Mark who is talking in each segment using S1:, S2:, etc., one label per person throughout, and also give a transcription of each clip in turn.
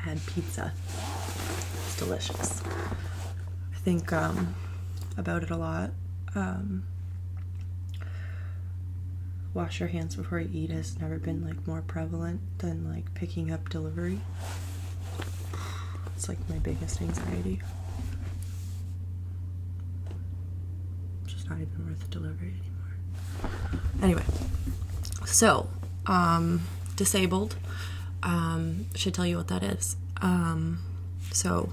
S1: I had pizza. It's delicious. I think about it a lot. Wash your hands before you eat has never been like more prevalent than like picking up delivery. It's like my biggest anxiety. It's just not even worth delivery anymore. Anyway, so disabled. Should tell you what that is. So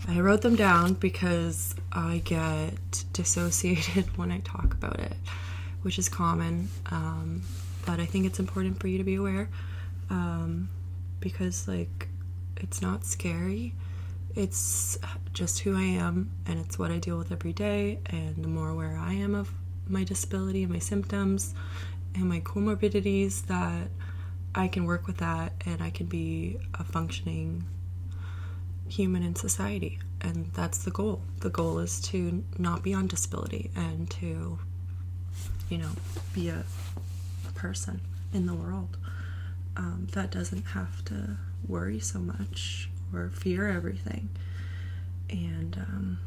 S1: I wrote them down because I get dissociated when I talk about it, which is common, but I think it's important for you to be aware, because like it's not scary, it's just who I am, and it's what I deal with every day, and the more aware I am of my disability and my symptoms and my comorbidities, that I can work with that and I can be a functioning human in society. And that's the goal. The goal is to not be on disability and to, you know, be a person in the world that doesn't have to worry so much or fear everything. And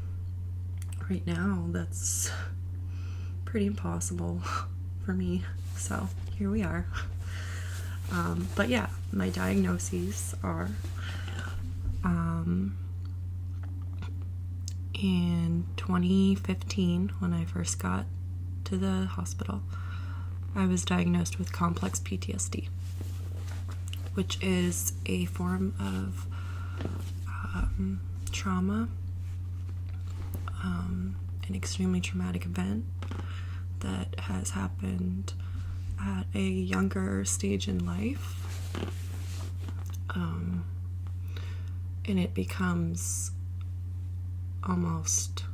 S1: right now that's pretty impossible for me, so here we are. But yeah, my diagnoses are in 2015, when I first got to the hospital, I was diagnosed with complex PTSD, which is a form of trauma, an extremely traumatic event that has happened at a younger stage in life, and it becomes almost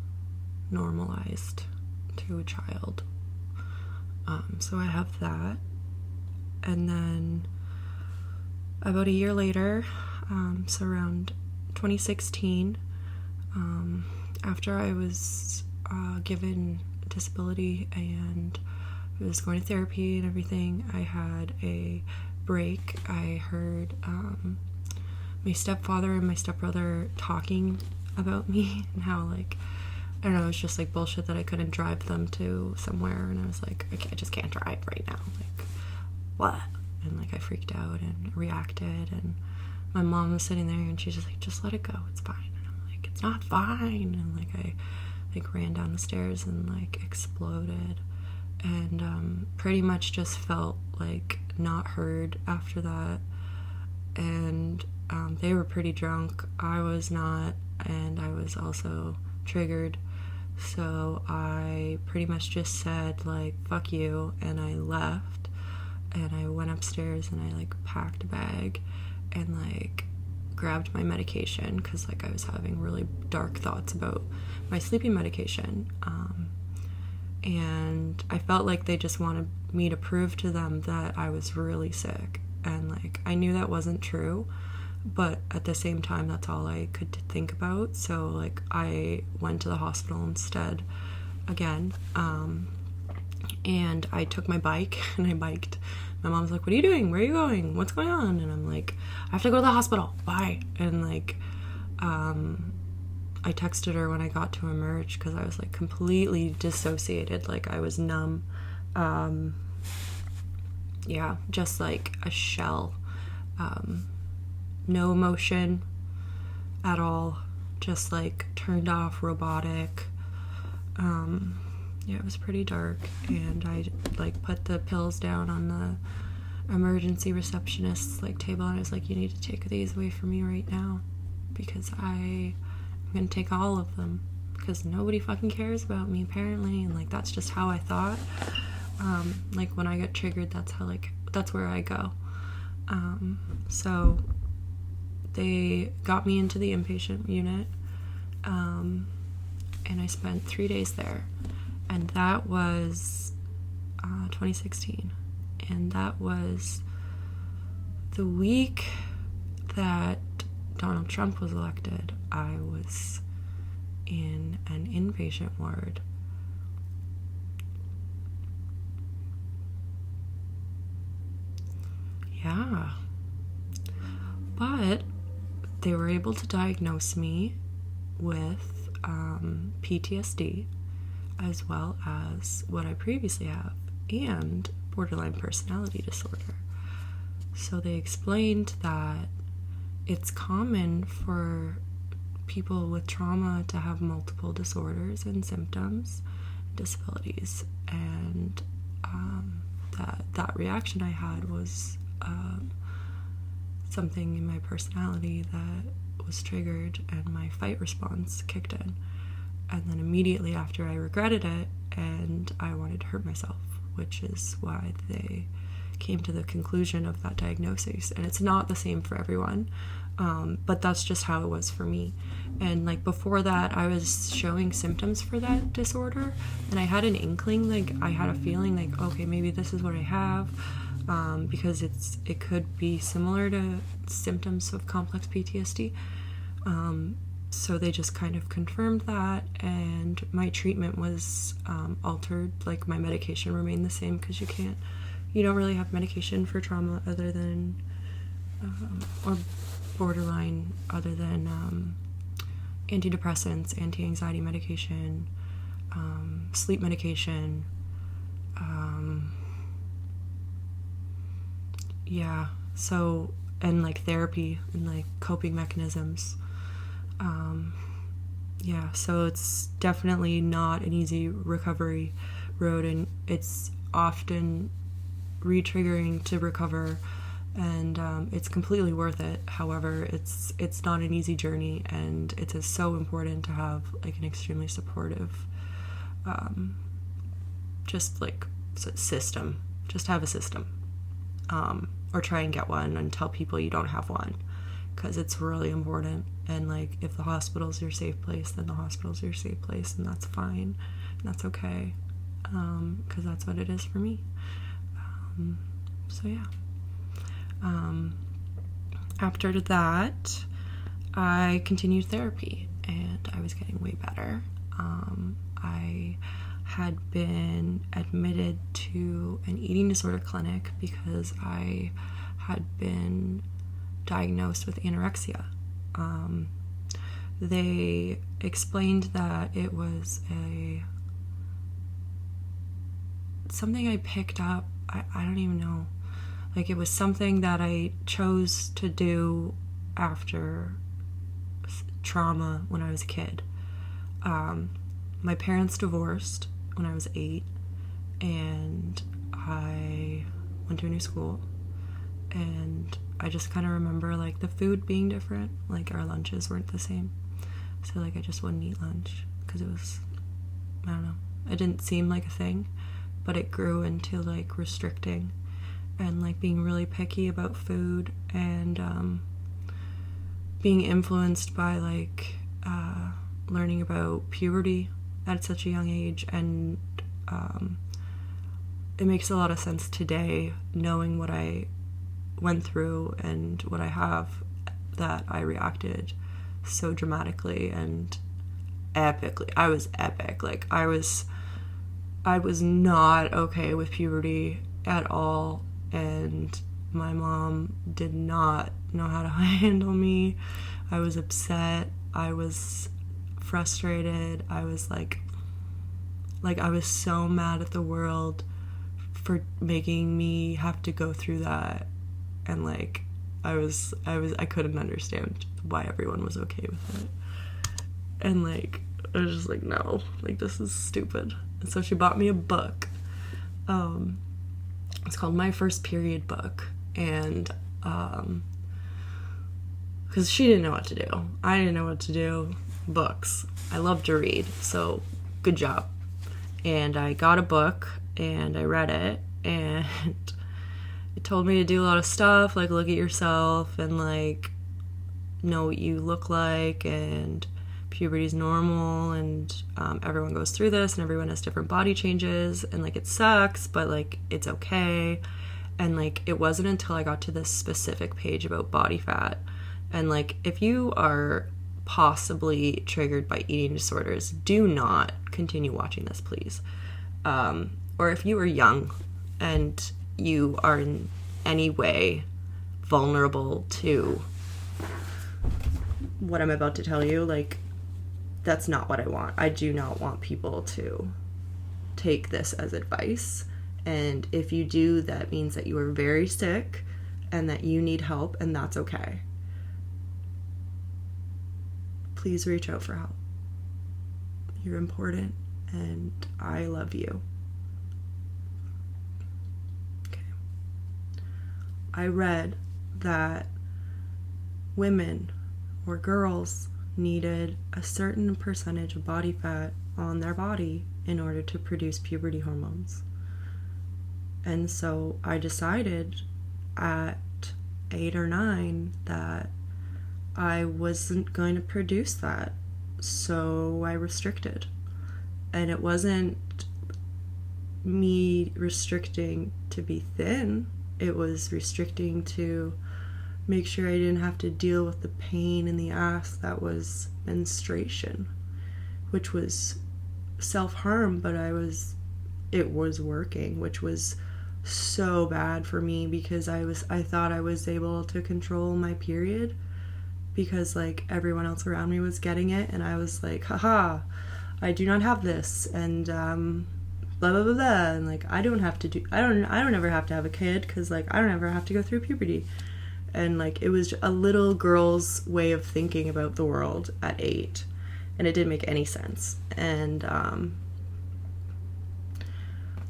S1: normalized to a child. So I have that, and then about a year later, so around 2016, after I was given disability and I was going to therapy and everything, I had a break. I heard my stepfather and my stepbrother talking about me and how, like, I don't know, it was just like bullshit that I couldn't drive them to somewhere, and I was like, I just can't drive right now, like, what? And like I freaked out and reacted, and my mom was sitting there and she's just like, just let it go, it's fine. And I'm like, it's not fine. And like I like ran down the stairs and like exploded, and pretty much just felt like not heard after that. And they were pretty drunk, I was not, and I was also triggered, so I pretty much just said like, fuck you, and I left, and I went upstairs and I like packed a bag and like grabbed my medication, because like I was having really dark thoughts about my sleeping medication, and I felt like they just wanted me to prove to them that I was really sick, and like I knew that wasn't true, but at the same time that's all I could think about. So like I went to the hospital instead again, and I took my bike and I biked. My mom's like, what are you doing? Where are you going? What's going on? And I'm like, I have to go to the hospital, bye. And like I texted her when I got to emerge, because I was like completely dissociated, like I was numb, yeah, just like a shell, no emotion at all, just like turned off, robotic. Yeah, it was pretty dark, and I like put the pills down on the emergency receptionist's like table, and I was like, you need to take these away from me right now, because I'm gonna take all of them, because nobody fucking cares about me apparently. And like that's just how I thought. Like when I get triggered, that's how, like, that's where I go. So they got me into the inpatient unit, and I spent 3 days there, and that was 2016, and that was the week that Donald Trump was elected. I was in an inpatient ward. Yeah. But they were able to diagnose me with PTSD, as well as what I previously have, and borderline personality disorder. So they explained that it's common for people with trauma to have multiple disorders and symptoms, disabilities, and that reaction I had was something in my personality that was triggered, and my fight response kicked in. And then immediately after, I regretted it and I wanted to hurt myself, which is why they came to the conclusion of that diagnosis. And it's not the same for everyone, but that's just how it was for me. And like before that, I was showing symptoms for that disorder, and I had an inkling, like I had a feeling like, okay, maybe this is what I have, because it could be similar to symptoms of complex PTSD. So they just kind of confirmed that, and my treatment was altered. Like my medication remained the same, because you don't really have medication for trauma other than, or borderline, other than antidepressants, anti-anxiety medication, sleep medication, so, and like therapy and like coping mechanisms. So it's definitely not an easy recovery road, and it's often re-triggering to recover, and it's completely worth it. However, it's not an easy journey, and it is so important to have like an extremely supportive system. Just have a system, or try and get one and tell people you don't have one, because it's really important. And like if the hospital's your safe place, then the hospital's your safe place, and that's fine, and that's okay, because that's what it is for me. After that, I continued therapy, and I was getting way better. I had been admitted to an eating disorder clinic because I had been diagnosed with anorexia. They explained that it was something I picked up. I don't even know. Like, it was something that I chose to do after trauma when I was a kid. My parents divorced when I was 8, and I went to a new school, and I just kind of remember like the food being different. Like our lunches weren't the same, so like I just wouldn't eat lunch because it was, I don't know, it didn't seem like a thing, but it grew into like restricting and like being really picky about food, and being influenced by like learning about puberty at such a young age. And it makes a lot of sense today, knowing what I went through and what I have, that I reacted so dramatically and epically. I was epic. Like I was not okay with puberty at all, and my mom did not know how to handle me. I was upset. I was frustrated. I was like I was so mad at the world for making me have to go through that. And like I couldn't understand why everyone was okay with it. And like I was just like, no, like this is stupid. And so she bought me a book. It's called My First Period Book. And because she didn't know what to do. I didn't know what to do. Books. I love to read, so good job. And I got a book and I read it, and it told me to do a lot of stuff, like look at yourself and like know what you look like, and puberty's normal, and everyone goes through this, and everyone has different body changes, and like it sucks, but like it's okay. And like it wasn't until I got to this specific page about body fat, and like if you are possibly triggered by eating disorders, do not continue watching this, please. Or if you are young and you are in any way vulnerable to what I'm about to tell you, like, that's not what I want. I do not want people to take this as advice. And if you do, that means that you are very sick and that you need help, and that's okay. Please reach out for help. You're important, and I love you. Okay. I read that women or girls needed a certain percentage of body fat on their body in order to produce puberty hormones. And so I decided at 8 or 9 that I wasn't going to produce that. So I restricted. And it wasn't me restricting to be thin. It was restricting to make sure I didn't have to deal with the pain in the ass that was menstruation, which was self-harm, but it was working, which was so bad for me because I thought I was able to control my period because like everyone else around me was getting it, and I was like, haha, I do not have this, and blah blah blah blah, and like I don't ever have to have a kid because like I don't ever have to go through puberty. And like it was a little girl's way of thinking about the world at 8, and it didn't make any sense. And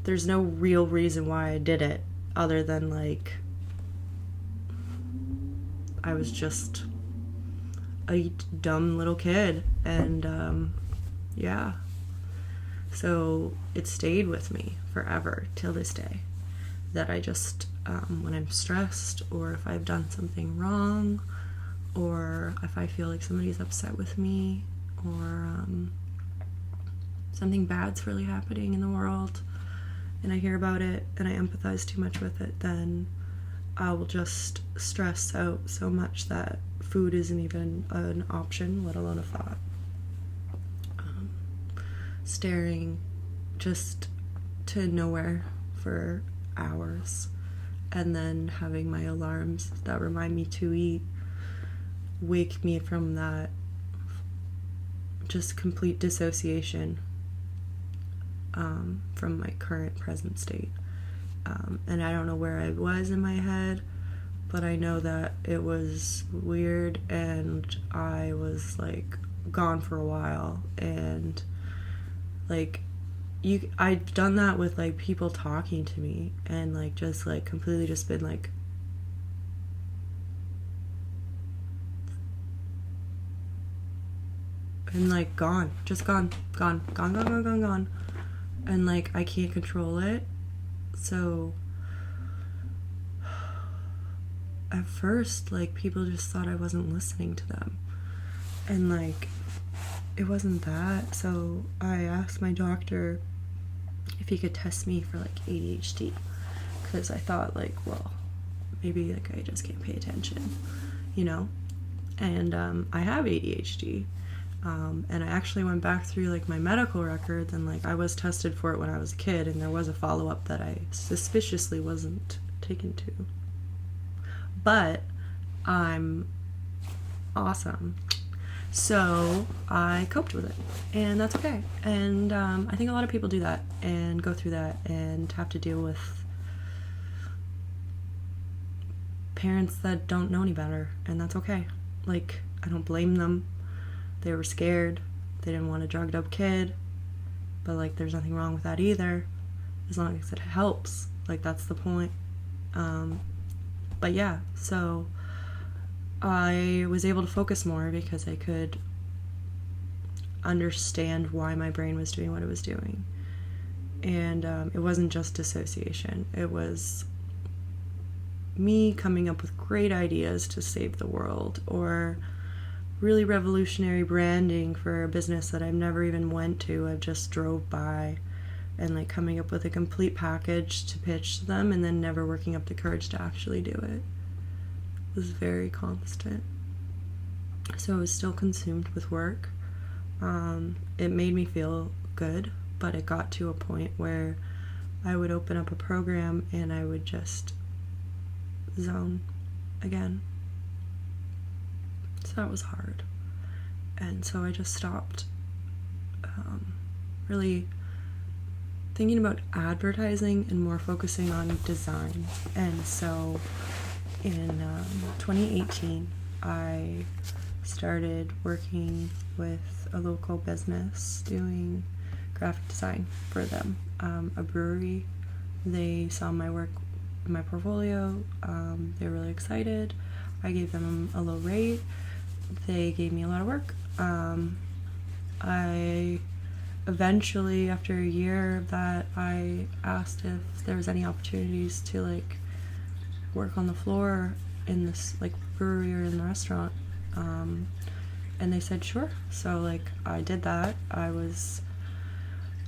S1: there's no real reason why I did it other than like I was just a dumb little kid. And yeah, so it stayed with me forever till this day, that I just when I'm stressed, or if I've done something wrong, or if I feel like somebody's upset with me, or something bad's really happening in the world and I hear about it and I empathize too much with it, then I will just stress out so much that food isn't even an option, let alone a thought. Staring just to nowhere for hours, and then having my alarms that remind me to eat wake me from that just complete dissociation from my current present state. And I don't know where I was in my head, but I know that it was weird, and I was like gone for a while. And like I've done that with like people talking to me, and like just like completely just been like and like gone, and like I can't control it. So at first like people just thought I wasn't listening to them, and like it wasn't that. So I asked my doctor if he could test me for like ADHD, because I thought like, well, maybe like I just can't pay attention, you know. And I have ADHD, and I actually went back through like my medical records, and like I was tested for it when I was a kid, and there was a follow-up that I suspiciously wasn't taken to. But I'm awesome. So I coped with it, and that's okay. And I think a lot of people do that and go through that and have to deal with parents that don't know any better, and that's okay. Like, I don't blame them. They were scared. They didn't want a drugged up kid, but like there's nothing wrong with that either, as long as it helps. Like, that's the point. But yeah, so I was able to focus more because I could understand why my brain was doing what it was doing. And it wasn't just dissociation. It was me coming up with great ideas to save the world, or really revolutionary branding for a business that I've never even went to. I just drove by, and like coming up with a complete package to pitch to them, and then never working up the courage to actually do it. It was very constant. So I was still consumed with work. It made me feel good, but it got to a point where I would open up a program and I would just zone again. So that was hard. And so I just stopped really thinking about advertising and more focusing on design. And so in 2018, I started working with a local business doing graphic design for them, a brewery. They saw my work in my portfolio. They were really excited. I gave them a low rate. They gave me a lot of work. I eventually, after a year of that, I asked if there was any opportunities to like work on the floor in this like brewery or in the restaurant, and they said sure. So like I did that. I was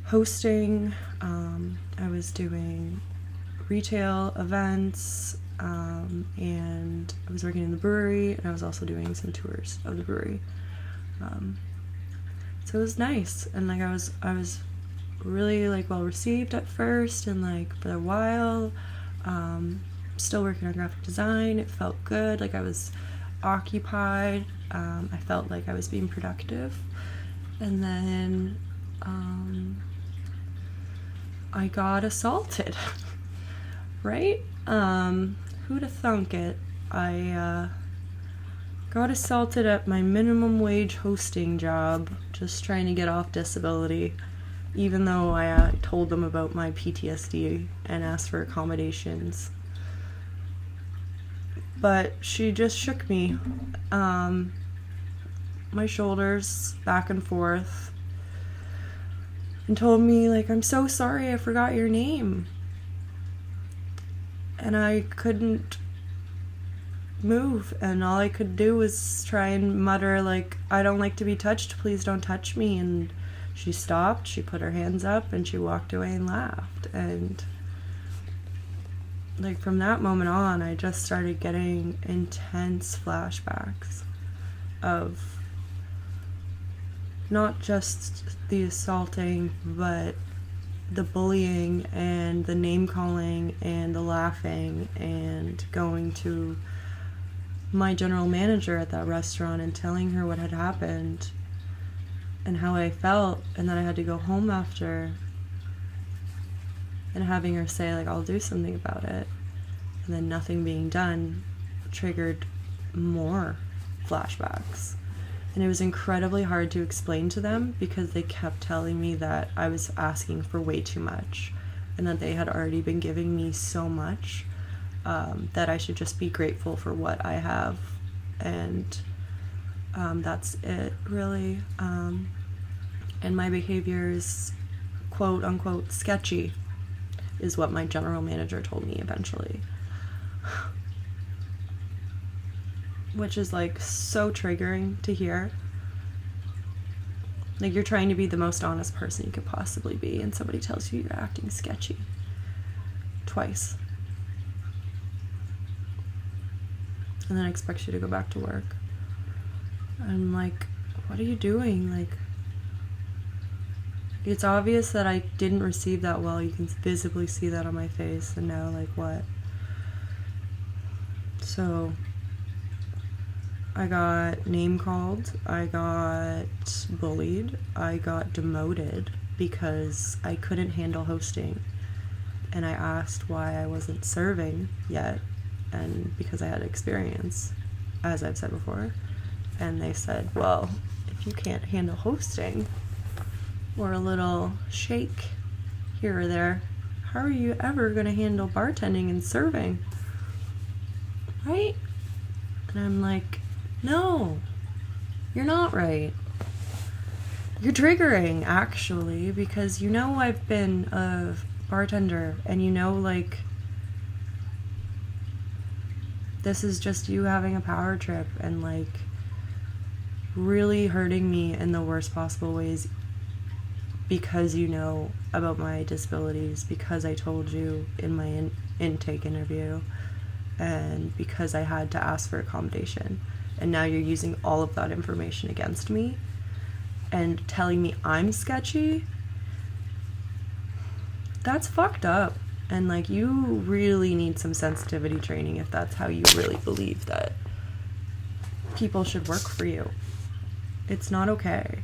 S1: hosting, I was doing retail events, and I was working in the brewery, and I was also doing some tours of the brewery. So it was nice, and like I was really like well received at first, and like for a while, still working on graphic design. It felt good, like I was occupied. I felt like I was being productive, and then I got assaulted. Right? Who'd have thunk it? I got assaulted at my minimum wage hosting job, just trying to get off disability, even though I told them about my PTSD and asked for accommodations. But she just shook me, my shoulders back and forth, and told me, like, I'm so sorry, I forgot your name. And I couldn't move, and all I could do was try and mutter, like, I don't like to be touched, please don't touch me. And she stopped, she put her hands up, and she walked away and laughed. And like from that moment on, I just started getting intense flashbacks of not just the assaulting, but the bullying and the name calling and the laughing, and going to my general manager at that restaurant and telling her what had happened and how I felt, and then I had to go home after and having her say, like, I'll do something about it, and then nothing being done triggered more flashbacks. And it was incredibly hard to explain to them because they kept telling me that I was asking for way too much, and that they had already been giving me so much, that I should just be grateful for what I have. And that's it, really. And my behavior is quote unquote sketchy, is what my general manager told me eventually. Which is like so triggering to hear. Like, you're trying to be the most honest person you could possibly be, and somebody tells you you're acting sketchy. Twice. And then expects you to go back to work. I'm like, what are you doing? Like, it's obvious that I didn't receive that well. You can visibly see that on my face. And now, like, what? So I got name called, I got bullied, I got demoted because I couldn't handle hosting, and I asked why I wasn't serving yet, and because I had experience, as I've said before, and they said, well, if you can't handle hosting or a little shake here or there, how are you ever going to handle bartending and serving? Right? And I'm like, no, you're not right. You're triggering, actually, because you know I've been a bartender, and you know, like, this is just you having a power trip and, like, really hurting me in the worst possible ways because you know about my disabilities, because I told you in my intake interview, and because I had to ask for accommodation. And now you're using all of that information against me and telling me I'm sketchy. That's fucked up. And, like, you really need some sensitivity training if that's how you really believe that people should work for you. It's not okay.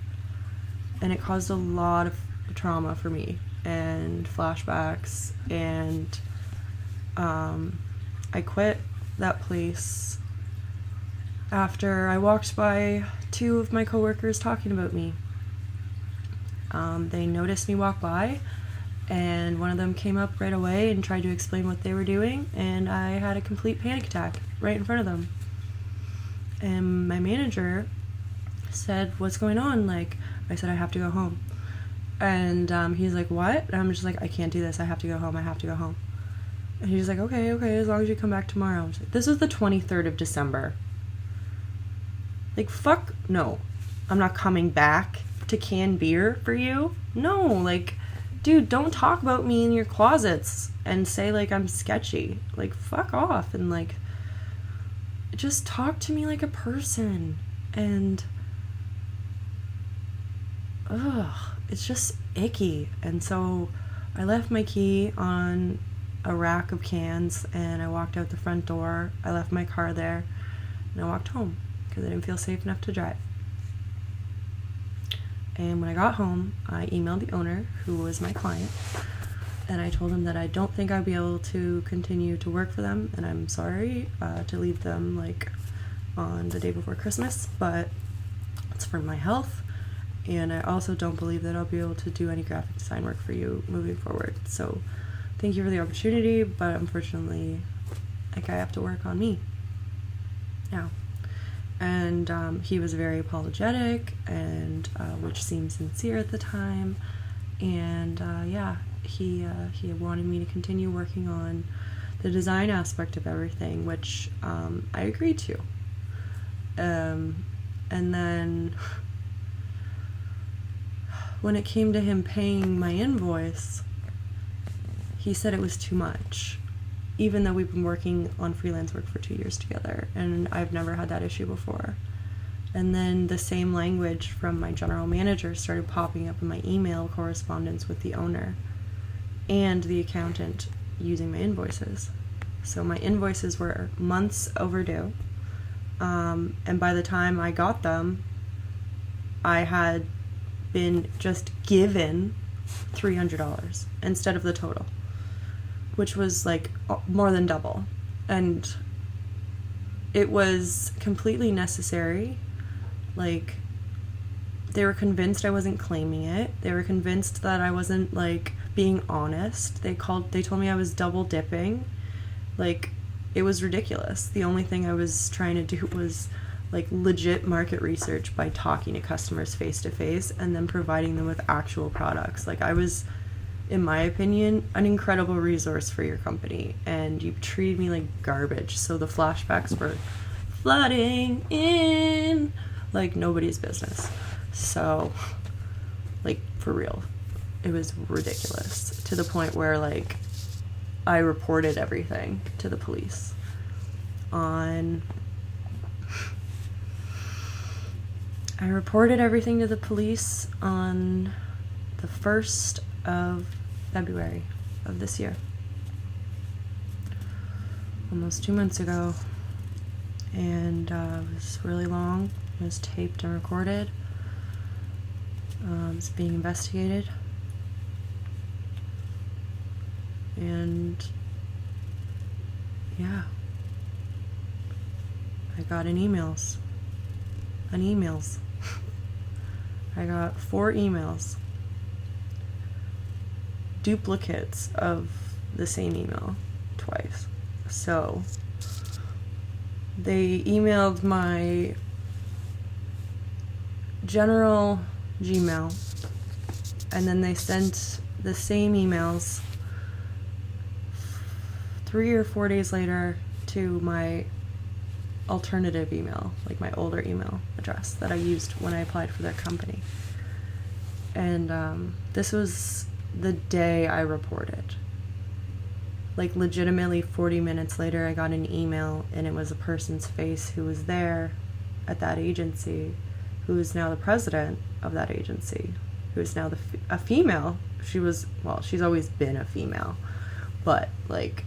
S1: And it caused a lot of trauma for me and flashbacks, and I quit that place after I walked by 2 of my coworkers talking about me. They noticed me walk by, and one of them came up right away and tried to explain what they were doing, and I had a complete panic attack right in front of them. And my manager said, "What's going on?" Like, I said, "I have to go home." And he's like, "What?" And I'm just like, "I can't do this. I have to go home. I have to go home." And he's like, okay, as long as you come back tomorrow. I'm just like, this was the 23rd of December. Like, fuck no. I'm not coming back to can beer for you. No, like, dude, don't talk about me in your closets and say, like, I'm sketchy. Like, fuck off. And, like, just talk to me like a person. And, it's just icky. And so I left my key on a rack of cans, and I walked out the front door. I left my car there, and I walked home because I didn't feel safe enough to drive. And when I got home, I emailed the owner, who was my client, and I told him that I don't think I'd be able to continue to work for them, and I'm sorry to leave them, like, on the day before Christmas, but it's for my health, and I also don't believe that I'll be able to do any graphic design work for you moving forward. So thank you for the opportunity, but unfortunately, like, I have to work on me now. And he was very apologetic, and which seemed sincere at the time. And he wanted me to continue working on the design aspect of everything, which I agreed to. And then when it came to him paying my invoice, he said it was too much, even though we've been working on freelance work for 2 years together, and I've never had that issue before. And then the same language from my general manager started popping up in my email correspondence with the owner and the accountant using my invoices. So my invoices were months overdue, and by the time I got them, I had been just given $300 instead of the total, which was like more than double. And it was completely necessary. Like, they were convinced I wasn't claiming it. They were convinced that I wasn't, like, being honest. They told me I was double dipping. Like, it was ridiculous. The only thing I was trying to do was, like, legit market research by talking to customers face to face and then providing them with actual products. Like, I was, in my opinion, an incredible resource for your company, and you treated me like garbage. So the flashbacks were flooding in like nobody's business. So, like, for real, it was ridiculous, to the point where, like, I reported everything to the police on the 1st of February of this year, almost 2 months ago. And it was really long. It was taped and recorded. It's being investigated. And yeah, I got emails. I got 4 emails, duplicates of the same email twice. So they emailed my general Gmail, and then they sent the same emails 3 or 4 days later to my alternative email, like my older email address that I used when I applied for their company. And this was the day I reported. Like, legitimately 40 minutes later, I got an email, and it was a person's face who was there at that agency, who is now the president of that agency, who is now a female. She's always been a female, but, like,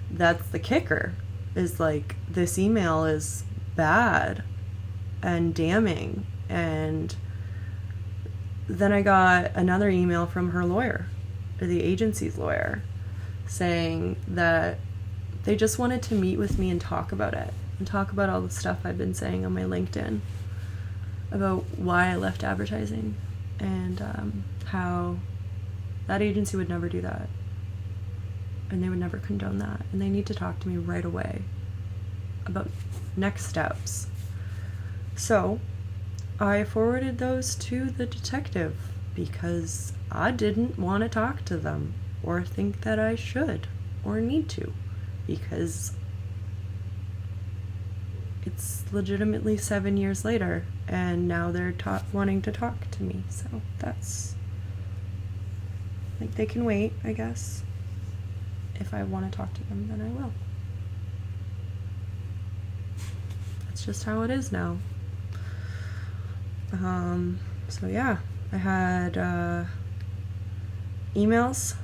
S1: that's the kicker, is, like, this email is bad and damning And then I got another email from her lawyer, or the agency's lawyer, saying that they just wanted to meet with me and talk about it, and talk about all the stuff I've been saying on my LinkedIn about why I left advertising, and how that agency would never do that, and they would never condone that, and they need to talk to me right away about next steps. So I forwarded those to the detective because I didn't want to talk to them or think that I should or need to, because it's legitimately 7 years later and now they're wanting to talk to me. So that's, like, they can wait, I guess. If I want to talk to them, then I will. That's just how it is now. So yeah, I had emails.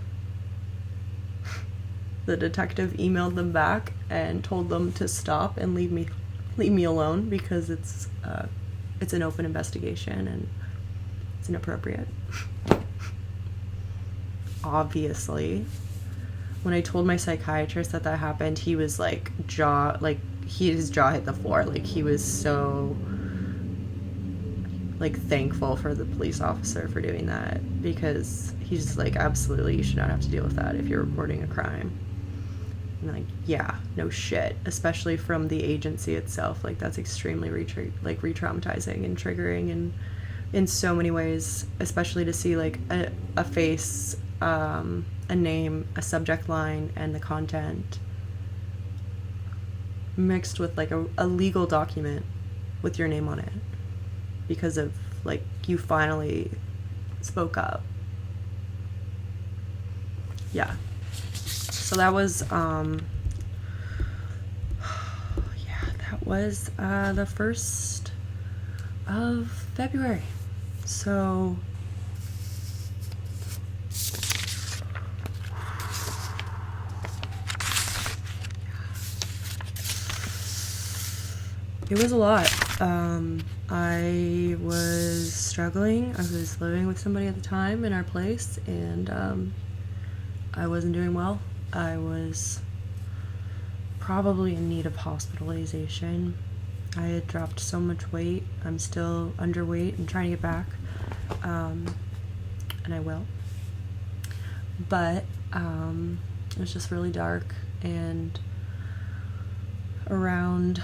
S1: The detective emailed them back and told them to stop and leave me alone because it's an open investigation and it's inappropriate. Obviously, when I told my psychiatrist that happened, he was like his jaw hit the floor. Like, he was so like thankful for the police officer for doing that, because he's just like, absolutely, you should not have to deal with that if you're reporting a crime. And like, yeah, no shit, especially from the agency itself. Like, that's extremely re-traumatizing and triggering, and in so many ways, especially to see like a face, a name, a subject line, and the content mixed with like a legal document with your name on it because of like, you finally spoke up. Yeah. So that was the 1st of February. So it was a lot. I was struggling. I was living with somebody at the time in our place, and I wasn't doing well. I was probably in need of hospitalization. I had dropped so much weight. I'm still underweight and trying to get back, and I will. But it was just really dark, and around,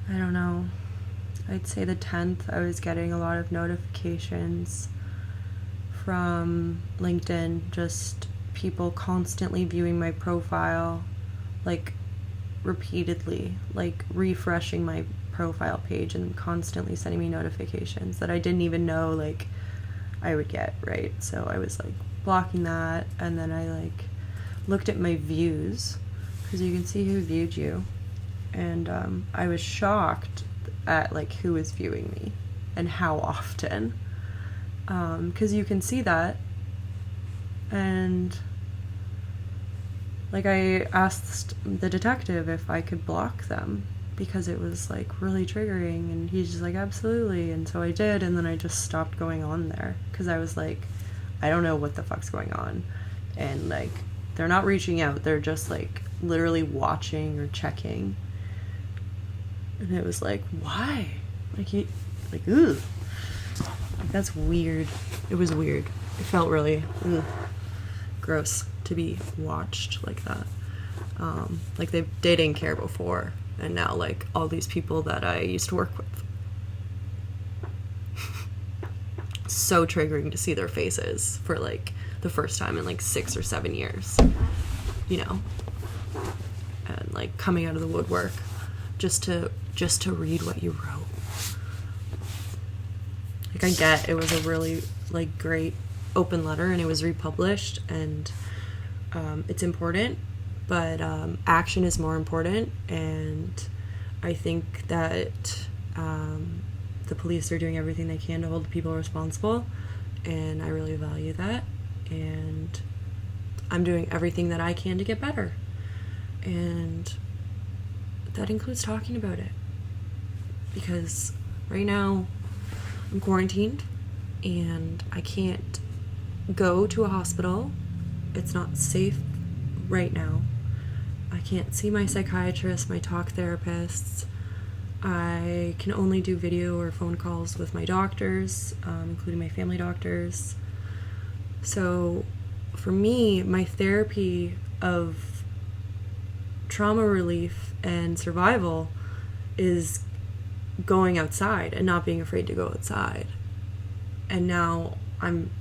S1: I don't know, I'd say the 10th, I was getting a lot of notifications from LinkedIn, just people constantly viewing my profile, like repeatedly, like refreshing my profile page and constantly sending me notifications that I didn't even know like I would get, right? So I was like blocking that, and then I like looked at my views, because you can see who viewed you, and I was shocked at like who was viewing me and how often, because you can see that. And like, I asked the detective if I could block them because it was like really triggering, and he's just like, absolutely. And so I did, and then I just stopped going on there because I was like, I don't know what the fuck's going on, and like, they're not reaching out, they're just like literally watching or checking. And it was like, why? Like, ugh. Like, that's weird. It was weird. It felt really gross to be watched like that. Like, they didn't care before, and now like all these people that I used to work with. So triggering to see their faces for like the first time in like 6 or 7 years, you know, and like coming out of the woodwork just to read what you wrote. Like, I get it was a really like great open letter, and it was republished, and it's important, but action is more important, and I think that the police are doing everything they can to hold the people responsible, and I really value that, and I'm doing everything that I can to get better, and that includes talking about it, because right now I'm quarantined and I can't go to a hospital. It's not safe right now. I can't see my psychiatrist, my talk therapists. I can only do video or phone calls with my doctors, including my family doctors. So for me, my therapy of trauma relief and survival is going outside and not being afraid to go outside. And now I'm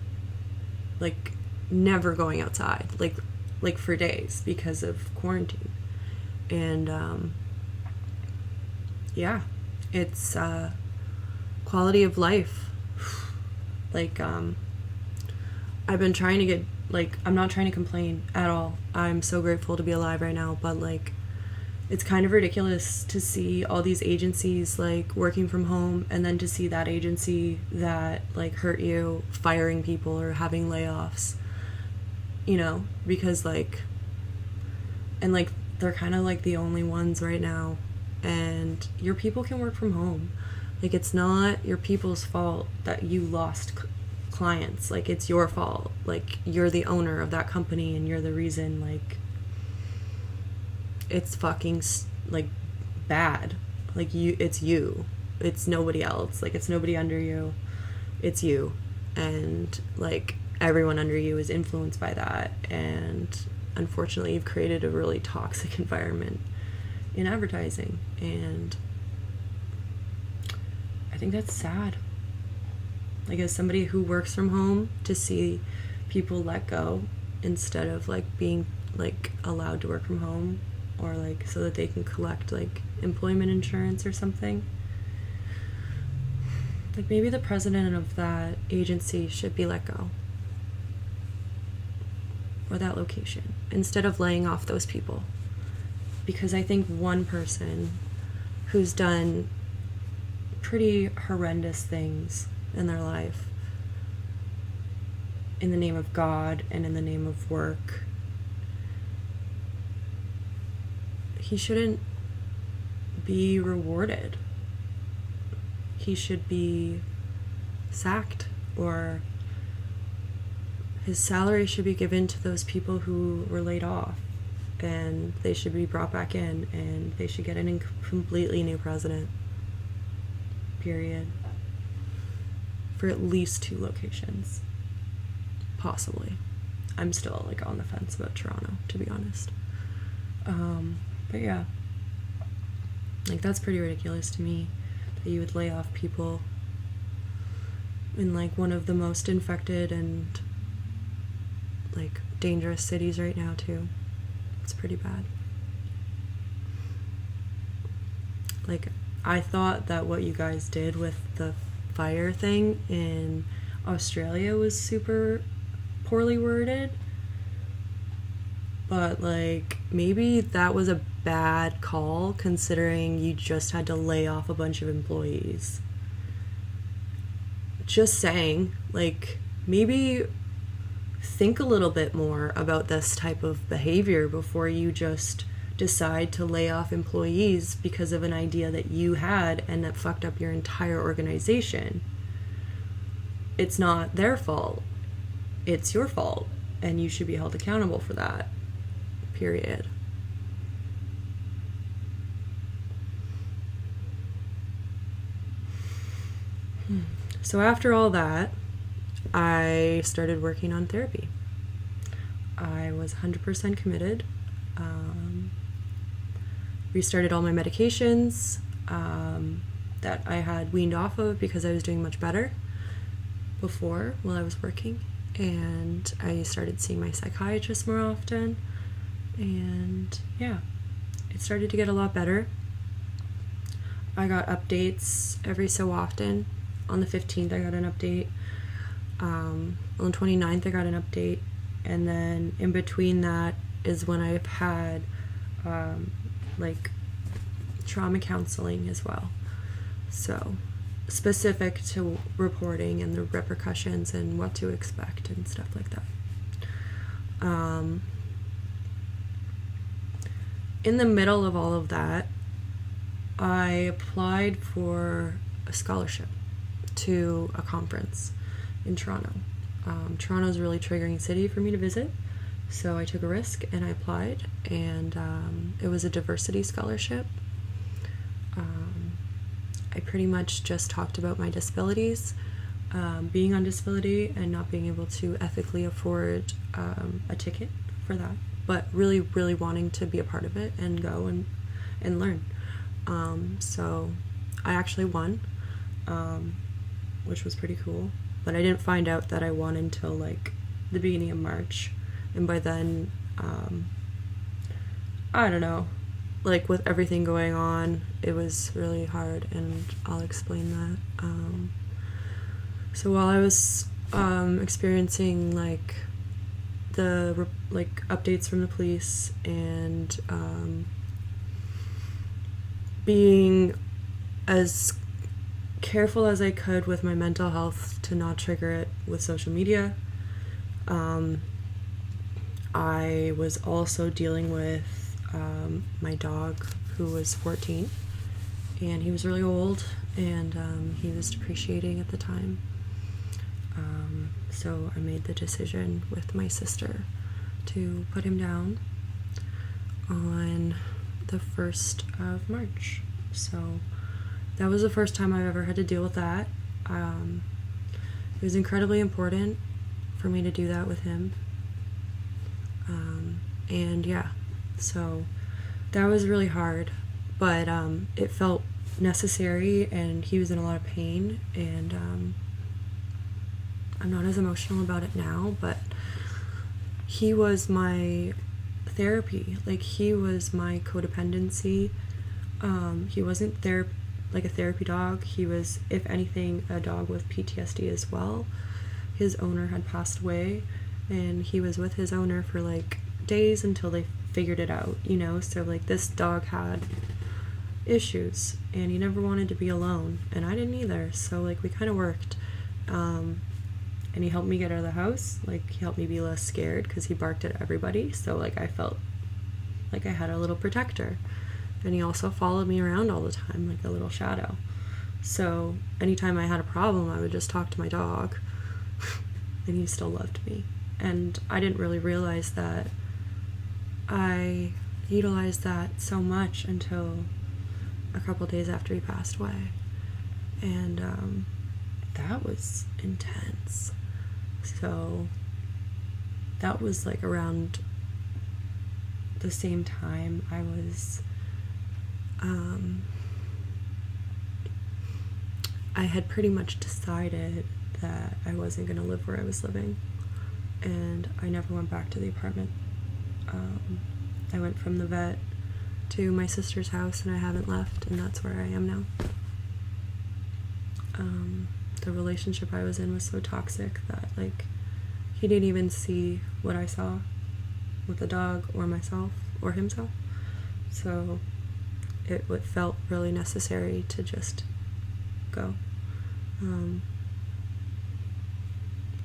S1: like never going outside, like for days because of quarantine. And yeah, it's quality of life. Like I've been trying to get, like, I'm not trying to complain at all. I'm so grateful to be alive right now, but like it's kind of ridiculous to see all these agencies like working from home, and then to see that agency that like hurt you firing people or having layoffs, you know, because like, and like they're kind of like the only ones right now, and your people can work from home. Like, it's not your people's fault that you lost clients. Like, it's your fault. Like, you're the owner of that company and you're the reason. Like, it's fucking like bad. Like, it's you, it's nobody else. Like, it's nobody under you, it's you. And like everyone under you is influenced by that, and unfortunately you've created a really toxic environment in advertising, and I think that's sad. Like, as somebody who works from home, to see people let go instead of like being like allowed to work from home, or like so that they can collect like employment insurance or something. Like, maybe the president of that agency should be let go, or that location, instead of laying off those people. Because I think one person who's done pretty horrendous things in their life in the name of God and in the name of work, he shouldn't be rewarded. He should be sacked, or his salary should be given to those people who were laid off, and they should be brought back in, and they should get a completely new president, period, for at least 2 locations, possibly. I'm still like on the fence about Toronto, to be honest. But yeah, like, that's pretty ridiculous to me, that you would lay off people in like one of the most infected and like dangerous cities right now too. It's pretty bad. Like, I thought that what you guys did with the fire thing in Australia was super poorly worded, but like, maybe that was a bad call considering you just had to lay off a bunch of employees. Just saying, like, maybe think a little bit more about this type of behavior before you just decide to lay off employees because of an idea that you had and that fucked up your entire organization. It's not their fault. It's your fault, and you should be held accountable for that. Period. So after all that, I started working on therapy. I was 100% committed. Restarted all my medications that I had weaned off of because I was doing much better before while I was working. And I started seeing my psychiatrist more often. And yeah, it started to get a lot better. I got updates every so often. On the 15th, I got an update. On the 29th, I got an update. And then in between that is when I've had like trauma counseling as well. So specific to reporting and the repercussions and what to expect and stuff like that. In the middle of all of that, I applied for a scholarship to a conference in Toronto. Toronto's a really triggering city for me to visit, so I took a risk and I applied, and it was a diversity scholarship. I pretty much just talked about my disabilities, being on disability and not being able to ethically afford a ticket for that, but really, really wanting to be a part of it and go and learn. So I actually won, which was pretty cool, but I didn't find out that I won until like the beginning of March, and by then, I don't know, like with everything going on, it was really hard, and I'll explain that. So while I was experiencing like the updates from the police and being as careful as I could with my mental health to not trigger it with social media, I was also dealing with my dog, who was 14, and he was really old, and he was depreciating at the time. So I made the decision with my sister to put him down on the 1st of March. So that was the first time I've ever had to deal with that. It was incredibly important for me to do that with him. And yeah, so that was really hard, but it felt necessary, and he was in a lot of pain, and I'm not as emotional about it now, but he was my therapy. Like, he was my codependency. He wasn't like a therapy dog. He was, if anything, a dog with PTSD as well. His owner had passed away, and he was with his owner for like days until they figured it out, you know? So like, this dog had issues, and he never wanted to be alone, and I didn't either. So like, we kind of worked. And he helped me get out of the house. Like, he helped me be less scared because he barked at everybody. So like, I felt like I had a little protector. And he also followed me around all the time, like a little shadow. So anytime I had a problem, I would just talk to my dog, and he still loved me. And I didn't really realize that I utilized that so much until a couple days after he passed away. And that was intense. So that was like around the same time I was I had pretty much decided that I wasn't going to live where I was living, and I never went back to the apartment. I went from the vet to my sister's house, and I haven't left, and that's where I am now. The relationship I was in was so toxic that, like, he didn't even see what I saw with the dog or myself or himself. So it felt really necessary to just go.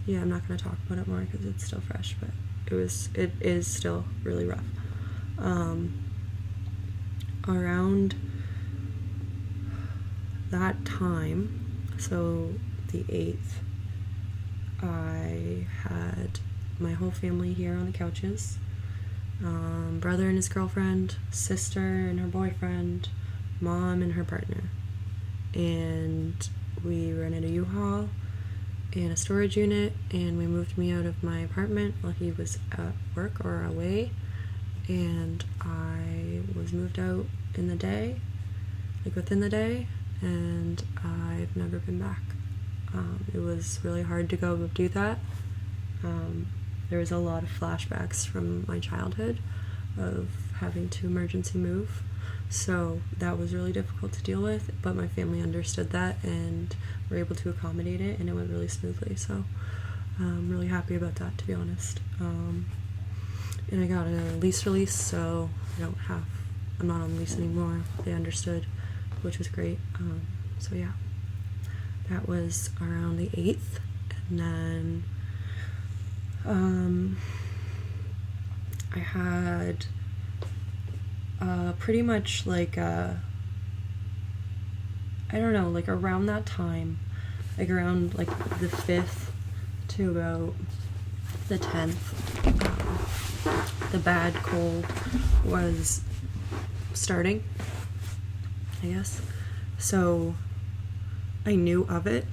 S1: Yeah, I'm not going to talk about it more because it's still fresh, but it is still really rough. Around that time, so the 8th, I had my whole family here on the couches. Brother and his girlfriend, sister and her boyfriend, mom and her partner. And we rented a U-Haul and a storage unit, and we moved me out of my apartment while he was at work or away. And I was moved out in the day, like within the day, and I've never been back. It was really hard to go do that. There was a lot of flashbacks from my childhood of having to emergency move, so that was really difficult to deal with, but my family understood that and were able to accommodate it, and it went really smoothly, so I'm really happy about that, to be honest. And I got a lease release, so I'm not on lease anymore. They understood, which was great. So yeah, that was around the 8th, and then I had pretty much like I don't know, like around that time, like around like the 5th to about the 10th, the bad cold was starting, I guess. So I knew of it,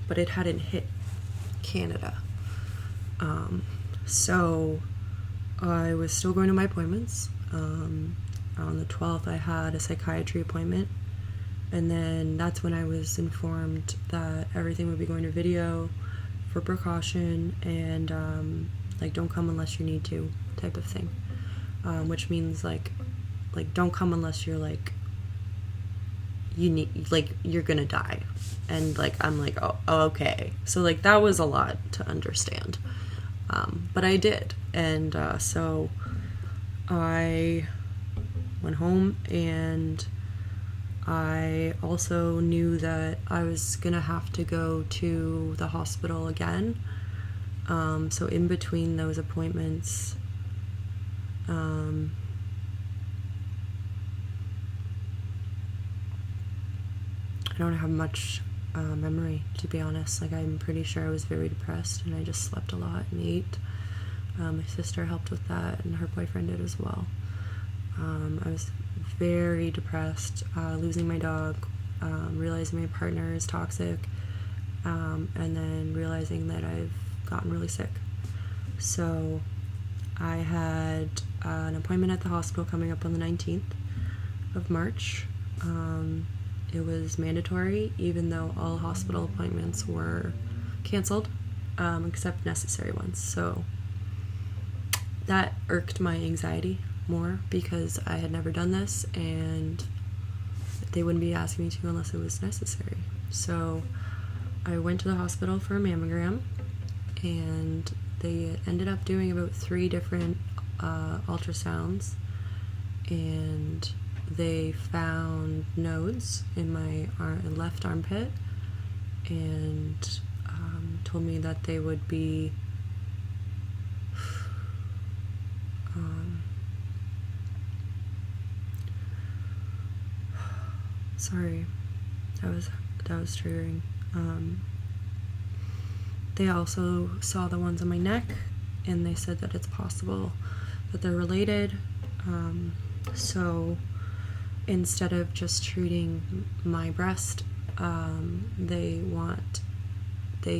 S1: but it hadn't hit Canada. So I was still going to my appointments. On the 12th, I had a psychiatry appointment, and then that's when I was informed that everything would be going to video for precaution, and like don't come unless you need to type of thing, which means like don't come unless you're like you need, like you're gonna die. And like I'm like, oh okay, so like that was a lot to understand, but I did. And so I went home, and I also knew that I was gonna have to go to the hospital again. So in between those appointments, I don't have much memory, to be honest. Like, I'm pretty sure I was very depressed, and I just slept a lot and ate. My sister helped with that, and her boyfriend did as well. I was very depressed, losing my dog, realizing my partner is toxic, and then realizing that I've gotten really sick. So I had an appointment at the hospital coming up on the 19th of March. It was mandatory, even though all hospital appointments were canceled, except necessary ones. So that irked my anxiety more, because I had never done this, and they wouldn't be asking me to unless it was necessary. So I went to the hospital for a mammogram, and they ended up doing about 3 different ultrasounds, and they found nodes in my left armpit, and told me that they would be sorry, that was triggering. They also saw the ones on my neck, and they said that it's possible that they're related. So instead of just treating my breast, they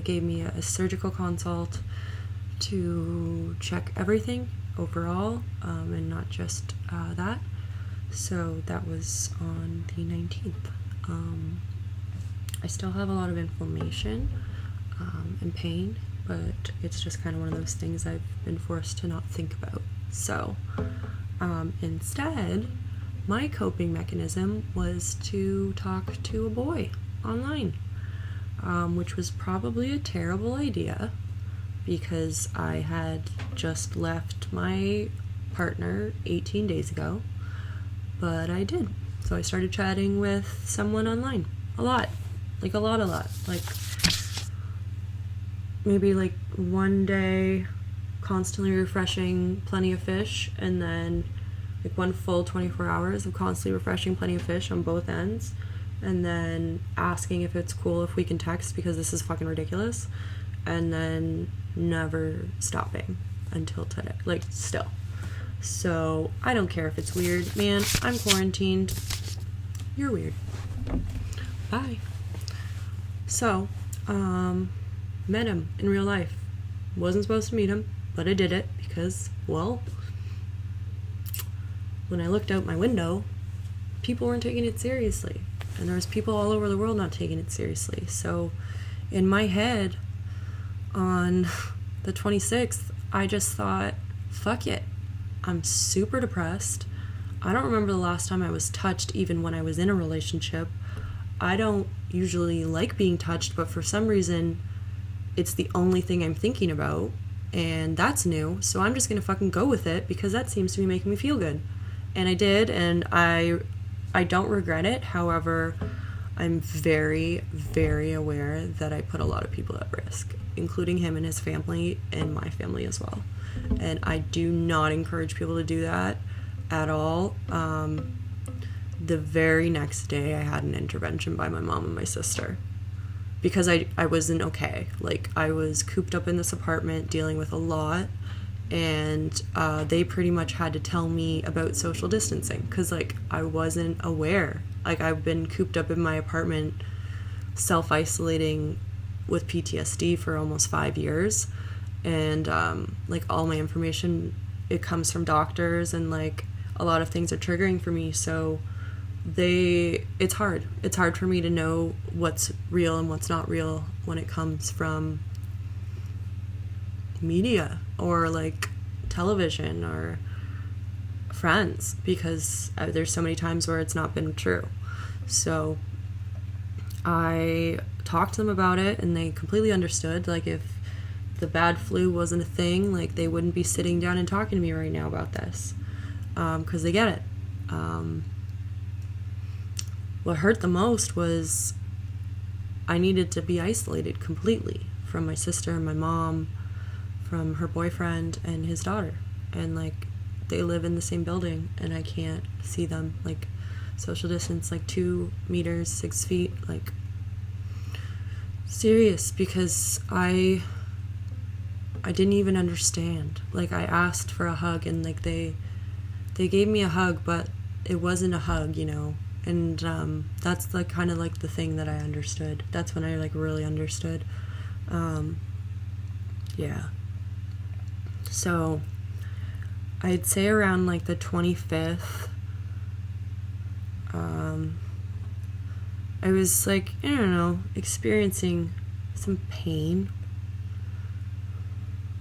S1: gave me a surgical consult to check everything overall, and not just that. So that was on the 19th. I still have a lot of inflammation and pain, but it's just kind of one of those things I've been forced to not think about. So instead, my coping mechanism was to talk to a boy online, which was probably a terrible idea, because I had just left my partner 18 days ago, but I did. So I started chatting with someone online a lot, like maybe like one day constantly refreshing Plenty of Fish, and then like one full 24 hours of constantly refreshing Plenty of Fish on both ends, and then asking if it's cool if we can text because this is fucking ridiculous, and then never stopping until today, like still. So I don't care if it's weird, man. I'm quarantined. You're weird. Bye. So, Menem in real life. Wasn't supposed to meet him, but I did it because, well, when I looked out my window, people weren't taking it seriously. And there was people all over the world not taking it seriously. So in my head, on the 26th, I just thought, fuck it. I'm super depressed. I don't remember the last time I was touched, even when I was in a relationship. I don't usually like being touched, but for some reason, it's the only thing I'm thinking about, and that's new, so I'm just gonna fucking go with it, because that seems to be making me feel good. And I did, and I don't regret it. However, I'm very, very aware that I put a lot of people at risk, including him and his family, and my family as well. And I do not encourage people to do that at all. the very next day I had an intervention by my mom and my sister because I wasn't okay. Like, I was cooped up in this apartment dealing with a lot, and they pretty much had to tell me about social distancing because, like, I wasn't aware. Like, I've been cooped up in my apartment self-isolating with PTSD for almost 5 years, and like, all my information, it comes from doctors, and like, a lot of things are triggering for me, so it's hard for me to know what's real and what's not real when it comes from media or like television or friends, because there's so many times where it's not been true. So I talked to them about it, and they completely understood. Like, if the bad flu wasn't a thing, like, they wouldn't be sitting down and talking to me right now about this, because they get it. What hurt the most was I needed to be isolated completely from my sister and my mom, from her boyfriend and his daughter. And, like, they live in the same building, and I can't see them. Like, social distance, like 2 meters, 6 feet, like, serious, because I didn't even understand. Like, I asked for a hug, and like, they gave me a hug, but it wasn't a hug, you know. And that's like kind of like the thing that I understood. That's when I like really understood. Yeah. So I'd say around like the 25th, I was like, I don't know, experiencing some pain,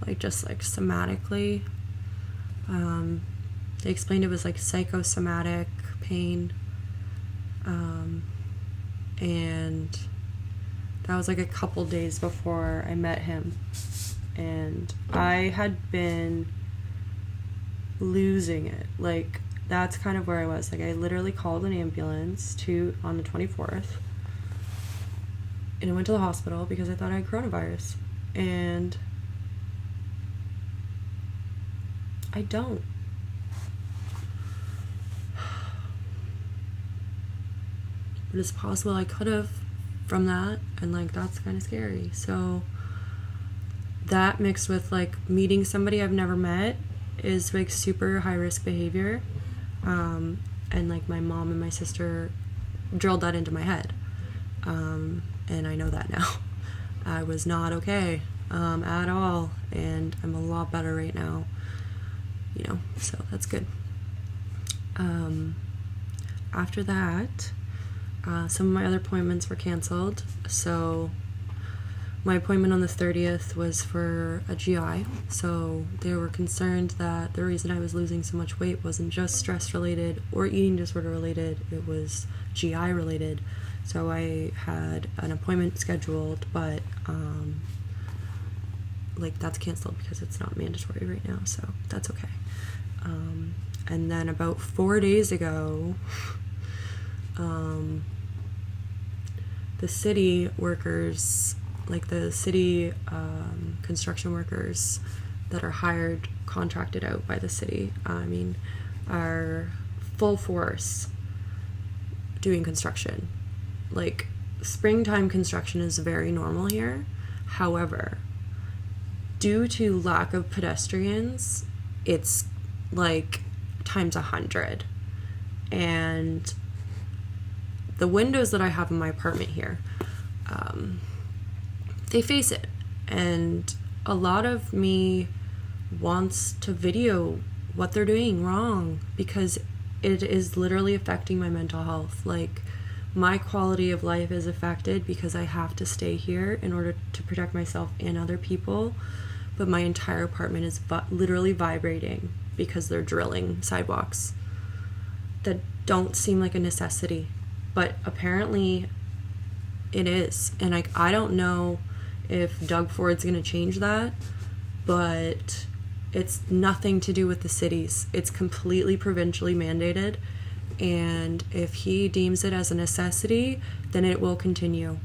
S1: like just like somatically. They explained it was like psychosomatic pain. And that was like a couple days before I met him. And I had been losing it. Like, that's kind of where I was. Like, I literally called an ambulance on the 24th. And I went to the hospital because I thought I had coronavirus. And I don't. But it's possible I could have from that, and like, that's kind of scary. So that mixed with like meeting somebody I've never met is like super high risk behavior, and like my mom and my sister drilled that into my head, and I know that now. I was not okay at all, and I'm a lot better right now, you know, so that's good. After that, some of my other appointments were canceled. So my appointment on the 30th was for a GI. So they were concerned that the reason I was losing so much weight wasn't just stress related or eating disorder related, it was GI related. So I had an appointment scheduled, but like, that's canceled because it's not mandatory right now, so that's okay. And then about 4 days ago, the city workers, like the city construction workers that are contracted out by the city, are full force doing construction. Like, springtime construction is very normal here. However, due to lack of pedestrians, it's like times 100. And the windows that I have in my apartment here, they face it, and a lot of me wants to video what they're doing wrong because it is literally affecting my mental health. Like, my quality of life is affected because I have to stay here in order to protect myself and other people, but my entire apartment is literally vibrating because they're drilling sidewalks that don't seem like a necessity, but apparently it is. And I don't know if Doug Ford's going to change that, but it's nothing to do with the cities. It's completely provincially mandated, and if he deems it as a necessity, then it will continue.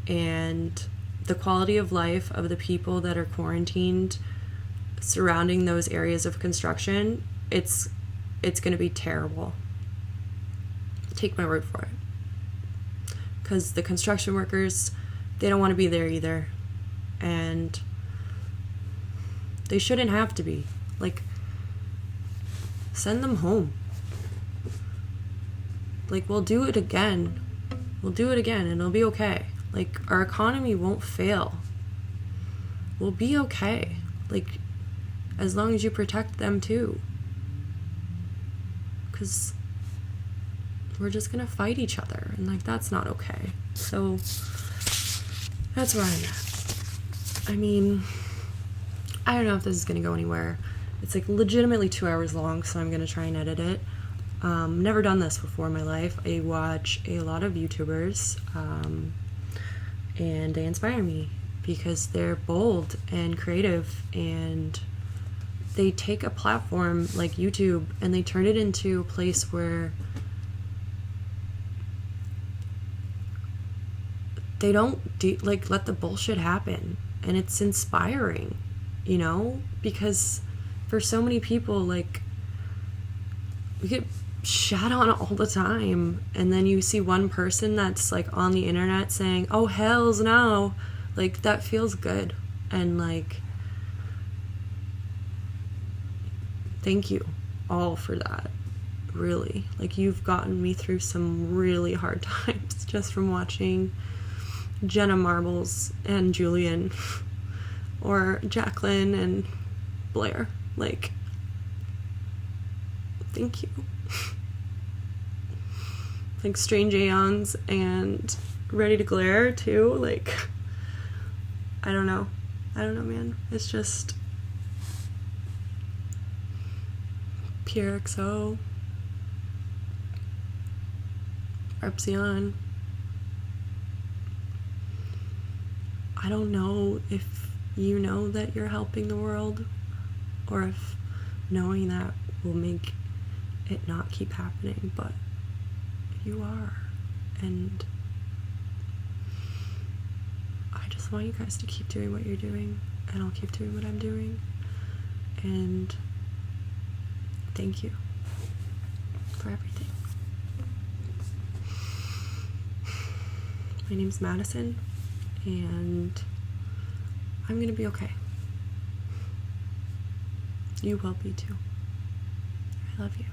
S1: And the quality of life of the people that are quarantined surrounding those areas of construction, it's going to be terrible. Take my word for it. Because the construction workers, they don't want to be there either. And they shouldn't have to be. Like, send them home. Like, we'll do it again. We'll do it again and it'll be okay. Like, our economy won't fail. We'll be okay. Like, as long as you protect them too. Because we're just gonna fight each other. And, like, that's not okay. So, that's where I'm at. I mean, I don't know if this is gonna go anywhere. It's, like, legitimately 2 hours long, so I'm gonna try and edit it. Never done this before in my life. I watch a lot of YouTubers, and they inspire me because they're bold and creative, and they take a platform like YouTube and they turn it into a place where they don't let the bullshit happen. And it's inspiring, you know, because for so many people, like, we get shat on all the time, and then you see one person that's like on the internet saying, oh hells no, like, that feels good. And, like, thank you all for that, really. Like, you've gotten me through some really hard times just from watching Jenna Marbles and Julian or Jacqueline and Blair. Like, thank you. Like, Strange Aeons and Ready to Glare too. Like, I don't know, man. It's just Pure XO, Epsilon. I don't know if you know that you're helping the world, or if knowing that will make it not keep happening, but you are. And I just want you guys to keep doing what you're doing, and I'll keep doing what I'm doing. And thank you for everything. My name's Madison, and I'm gonna be okay. You will be too. I love you.